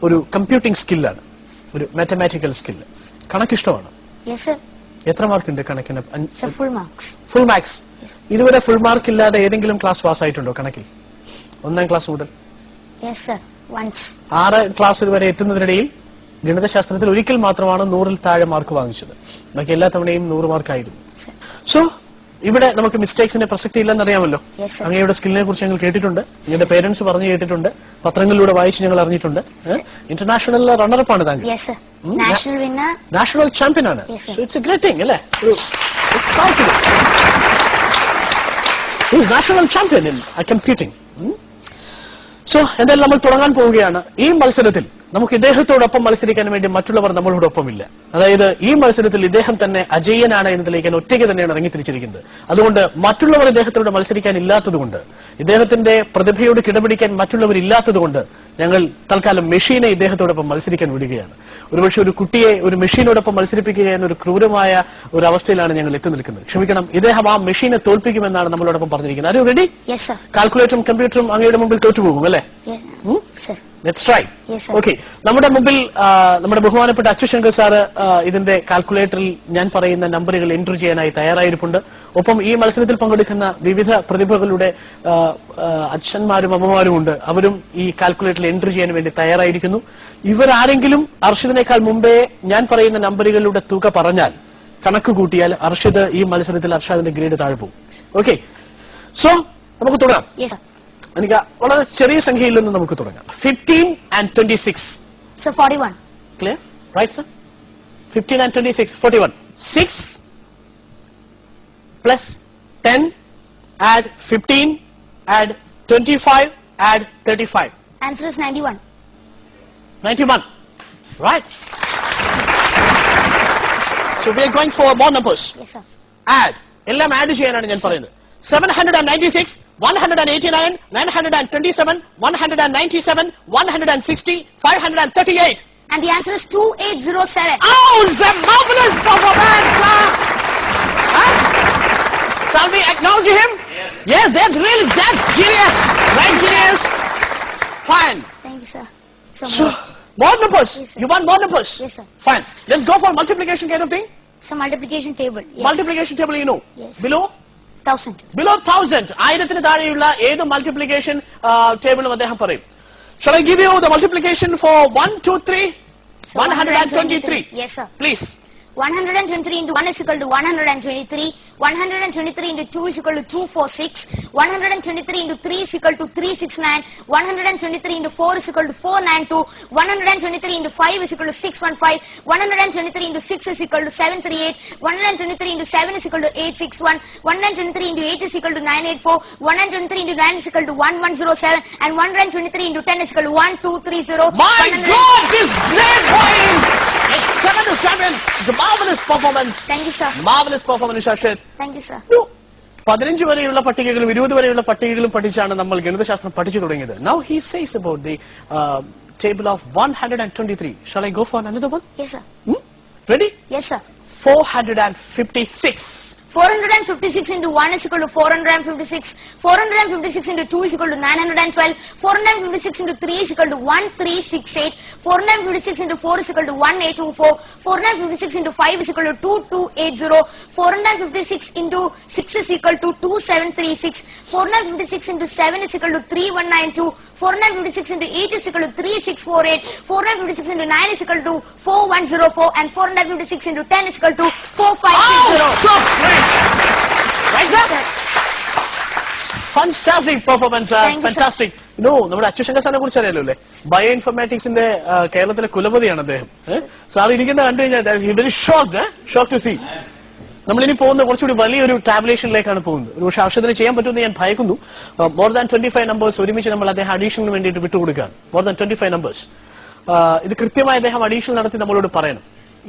ഒരു കമ്പ്യൂട്ടിംഗ് സ്കില്ലാണ്, ഒരു mathematical skill. കണക്കിഷ്ടമാണ്. എത്ര മാർക്ക് ഉണ്ട് കണക്കിന്? Full marks. ഇതുവരെ ഫുൾ മാർക്ക് ഇല്ലാതെ ഏതെങ്കിലും ക്ലാസ് പാസ്സായിട്ടുണ്ടോ കണക്കിൽ? 1ാം ക്ലാസ് മുതൽ 6 ക്ലാസ് വരെ എത്തുന്നതിനിടയിൽ ഗണിതശാസ്ത്രത്തിൽ ഒരിക്കൽ മാത്രമാണ് 100-ൽ താഴെ മാർക്ക് വാങ്ങിച്ചത്. ബാക്കി എല്ലാ തവണയും 100 മാർക്കായിരുന്നു. സോ ഇവിടെ നമുക്ക് മിസ്റ്റേക്സിന്റെ പ്രസക്തി ഇല്ലെന്നറിയാമല്ലോ. അങ്ങയുടെ സ്കില്ലിനെ കുറിച്ച് ഞങ്ങൾ കേട്ടിട്ടുണ്ട്, നിങ്ങളുടെ പേരൻസ് പറഞ്ഞു കേട്ടിട്ടുണ്ട്, പത്രങ്ങളിലൂടെ വായിച്ച് ഞങ്ങൾ അറിഞ്ഞിട്ടുണ്ട്. ഇന്റർനാഷണൽ റണ്ണറപ്പ് ആണ് താങ്കൾ, നാഷണൽ ചാമ്പ്യൻ ആണ്. ഇറ്റ്സ് എ ഗ്രേറ്റ് തിങ് അല്ലേ? National champion in computing. So എന്തായാലും നമ്മൾ തുടങ്ങാൻ പോവുകയാണ്. ഈ മത്സരത്തിൽ നമുക്ക് ഇദ്ദേഹത്തോടൊപ്പം മത്സരിക്കാൻ വേണ്ടി മറ്റുള്ളവർ നമ്മളോടൊപ്പമില്ല. അതായത് ഈ മത്സരത്തിൽ ഇദ്ദേഹം തന്നെ അജയ്യനാണ് എന്ന് തെളിയിക്കാൻ ഒറ്റയ്ക്ക് തന്നെയാണ് ഇറങ്ങിത്തിരിച്ചിരിക്കുന്നത്. അതുകൊണ്ട് മറ്റുള്ളവർ ഇദ്ദേഹത്തോട് മത്സരിക്കാൻ ഇല്ലാത്തതുകൊണ്ട്, ഇദ്ദേഹത്തിന്റെ പ്രതിഭയോട് കിടപിടിക്കാൻ മറ്റുള്ളവരില്ലാത്തതുകൊണ്ട് ഞങ്ങൾ തൽക്കാലം മെഷീനെ ഇദ്ദേഹത്തോടൊപ്പം മത്സരിക്കാൻ വിടുകയാണ്. ഒരുപക്ഷെ ഒരു കുട്ടിയെ ഒരു മെഷീനോടൊപ്പം മത്സരിപ്പിക്കുക എന്നൊരു ക്രൂരമായ ഒരു അവസ്ഥയിലാണ് ഞങ്ങൾ എത്തി നിൽക്കുന്നത്. ക്ഷമിക്കണം, ഇദ്ദേഹം ആ മെഷീനെ തോൽപ്പിക്കുമെന്നാണ് നമ്മളോടൊപ്പം പറഞ്ഞിരിക്കുന്നത്. Are you ready? കാൽക്കുലേറ്ററും കമ്പ്യൂട്ടറും അങ്ങയുടെ മുമ്പിൽ തോറ്റുപോകും അല്ലേ? Let's try. Okay. നമ്മുടെ മുമ്പിൽ നമ്മുടെ ബഹുമാനപ്പെട്ട അച്യുശങ്കർ സാറ് ഇതിന്റെ കാൽക്കുലേറ്ററിൽ ഞാൻ പറയുന്ന നമ്പറുകൾ എൻട്രി ചെയ്യാനായി തയ്യാറായിരിപ്പുണ്ട്. ഒപ്പം ഈ മത്സരത്തിൽ പങ്കെടുക്കുന്ന വിവിധ പ്രതിഭകളുടെ അച്ഛന്മാരും അമ്മമാരും ഉണ്ട്. അവരും ഈ കാൽക്കുലേറ്ററിൽ എൻട്രി ചെയ്യാൻ വേണ്ടി തയ്യാറായിരിക്കുന്നു. ഇവരാരെങ്കിലും അർഷിദിനേക്കാൾ മുമ്പേ ഞാൻ പറയുന്ന നമ്പറുകളുടെ തുക പറഞ്ഞാൽ, കണക്ക് കൂട്ടിയാൽ അർഷിദ് ഈ മത്സരത്തിൽ അർഷാദിന്റെ ഗ്രേഡ് താഴെ പോകും. ഓക്കെ, സോ നമുക്ക് തുടങ്ങാം. എനിക്ക് വളരെ ചെറിയ സംഖ്യയിൽ നിന്ന് നമുക്ക് തുടങ്ങാം. 15 and 26. So 41. Clear? Right, sir? 15 and 26, 41. 6 plus 10, add 15, add 25, add 35. Answer is 91. 91. Right? So we are going for more numbers. Yes, sir. Add. എല്ലാം ആഡ് ചെയ്യാനാണ് ഞാൻ പറയുന്നത്. 796, 189, 927, 197, 160, 538. And the answer is 2807. Oh, it's a marvelous performance, sir! Huh? Shall we acknowledge him? Yes, that's genius. Right, genius? Fine. Thank you, sir. So more numbers. Yes, sir. You want more numbers? Yes, sir. Fine. Let's go for multiplication kind of thing. Some multiplication table. Yes. Multiplication table, you know. Yes. Below? 1000. Below 1000. 1000 താഴെയുള്ള ഏത് multiplication ടേബിളും അദ്ദേഹം പറയും. Shall I give you the multiplication for 1, 2, 3? So 123. Yes, sir. Please. 123 into 1 is equal to 123. 123 into 2 is equal to 246. 123 into 3 is equal to 369. 123 into 4 is equal to 492. 123 into 5 is equal to 615. 123 into 6 is equal to 738. 123 into 7 is equal to 861. 123 into 8 is equal to 984. 123 into 9 is equal to 1107. And 123 into 10 is equal to 1230. My God, this great boys! It's 7 to 7. It's a marvelous performance. Thank you, sir. Marvelous performance, Ashit. Thank you, sir. 15 വരെയുള്ള പട്ടികകളും 20 വരെയുള്ള പട്ടികകളും പഠിച്ചാണ് നമ്മൾ ഗണിതശാസ്ത്രം പഠിച്ചു തുടങ്ങിയത്. Now he says about the table of 123. Shall I go for another one? Yes, sir. Ready? Yes, sir. 456. 456 into 1 is equal to 456. 456 into 2 is equal to 912. 456 into 3 is equal to 1368. 456 into 4 is equal to 1824. 456 into 5 is equal to 2280. 456 into 6 is equal to 2736. 456 into 7 is equal to 3192. 456 into 8 is equal to 3648. 456 into 9 is equal to 4104. And 456 into 10 is equal to 4560. Oh, so great! Right, sir? Fantastic performance, sir. Fantastic. No, നമ്മുടെ അച്യുശങ്കർ സാറിനെ കുറിച്ച് അറിയാലോ അല്ലേ? Bio ഇൻഫർമാറ്റിക്സിന്റെ കേരളത്തിലെ കുലപതിയാണ് അദ്ദേഹം. Sir ഇരിക്കുന്ന കണ്ടു കഴിഞ്ഞാൽ വെരി ഷോക്ക് ടു സീ. നമ്മളിനി പോകുന്ന കുറച്ചുകൂടി വലിയൊരു ടാബുലേഷനിലേക്കാണ് പോകുന്നത്. ഒരു പക്ഷേ അർഷദിന് ചെയ്യാൻ പറ്റുമെന്ന് ഞാൻ ഭയക്കുന്നു. മോർ ദാൻ 25 നമ്പേഴ്സ് ഒരുമിച്ച് നമ്മൾ അദ്ദേഹം അഡീഷണലിന് വേണ്ടിയിട്ട് വിട്ടുകൊടുക്കുകയാണ്. More than 25 numbers. ഇത് കൃത്യമായി അദ്ദേഹം അഡീഷണൽ നടത്തി നമ്മളോട് പറയണം.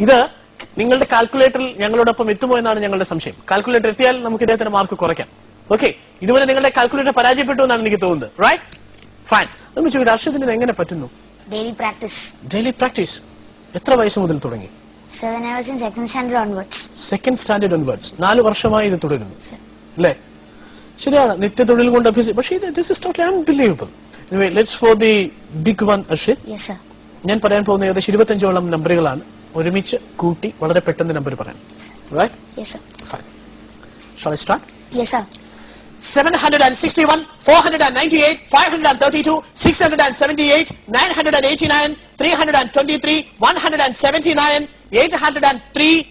ഇത് നിങ്ങളുടെ കാൽക്കുലേറ്ററിൽ ഞങ്ങളോടൊപ്പം എത്തുമോ എന്നാണ് ഞങ്ങളുടെ സംശയം. കാൽക്കുലേറ്റർ എത്തിയാൽ നമുക്ക് ഇദ്ദേഹത്തിന്റെ മാർക്ക് കുറയ്ക്കാം. ഓക്കെ, ഇതുവരെ നിങ്ങളുടെ കാൽക്കുലേറ്റർ പരാജയപ്പെട്ടു എന്നാണ് എനിക്ക് തോന്നുന്നത്. Right, fine. നമ്മൾ ചോദിക്കട്ടെ, അർഷദിന് ഇത് എങ്ങനെ പറ്റുന്നു? Daily practice. Daily practice. എത്ര വയസ്സ് മുതൽ തുടങ്ങി? 7 hours in second standard onwards. Second standard onwards. 4 വർഷമായി ഇത് തുടരുന്നു അല്ലേ? ശരിയാണ്, നിത്യതൊഴിൽ കൊണ്ട് അഭ്യസിച്ചു. പക്ഷേ this is totally unbelievable. Anyway, let's for the big one, Arshid. Yes, sir. ഞാൻ പറയാൻ പോകുന്ന ഏകദേശം 25ഓളം നമ്പറുകളാണ്. ഒരുമിച്ച് കൂട്ടി വളരെ പെട്ടെന്ന് നമ്പർ പറയാം. Right? Yes, sir. Fine. Shall I start? Yes, sir. 761, 498, 532, 678, 989, 323, 179, 803,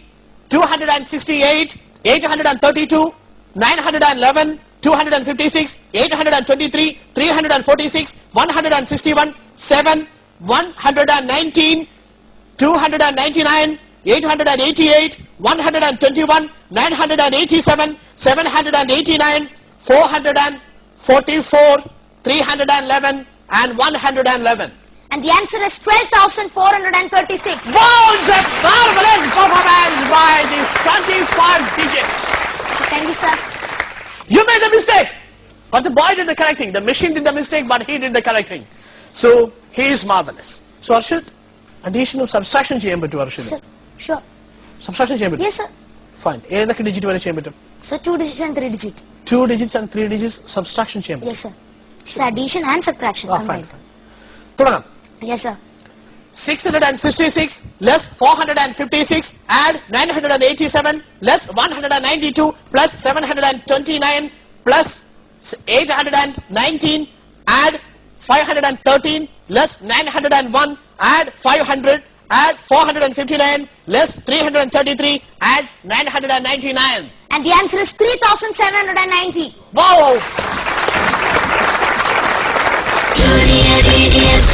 268, 832, 911, 256, 823, 346, 161, 7, 119, 299, 888, 121, 987, 789, 444, 311, and 111. And the answer is 12,436. Wow, it's a marvelous performance by this 25 digit. So thank you, sir. You made a mistake, but the boy did the correct thing. The machine did the mistake, but he did the correct thing. So he is marvelous. So Arshid, addition of subtraction ചെയ്യാൻ പറ്റുമോ Arshid? Sir, sure. Subtraction ചെയ്യാൻ പറ്റും? Yes, sir. Fine. ഏതൊക്കെ digit വരെ ചെയ്യാൻ പറ്റും? So 2 digit and 3 digit. 2 digits and 3 digits subtraction ചെയ്യാൻ പറ്റും? Yes, sir. So addition and subtraction Fine, combined. fine. തുടങ്ങാം. Yes, sir. 666 less 456 add 987 less 192 plus 729 plus 819 add 513 less 901 add 500 add 459 less 333 add 999. And the answer is 3,790. Wow! Junior Genius.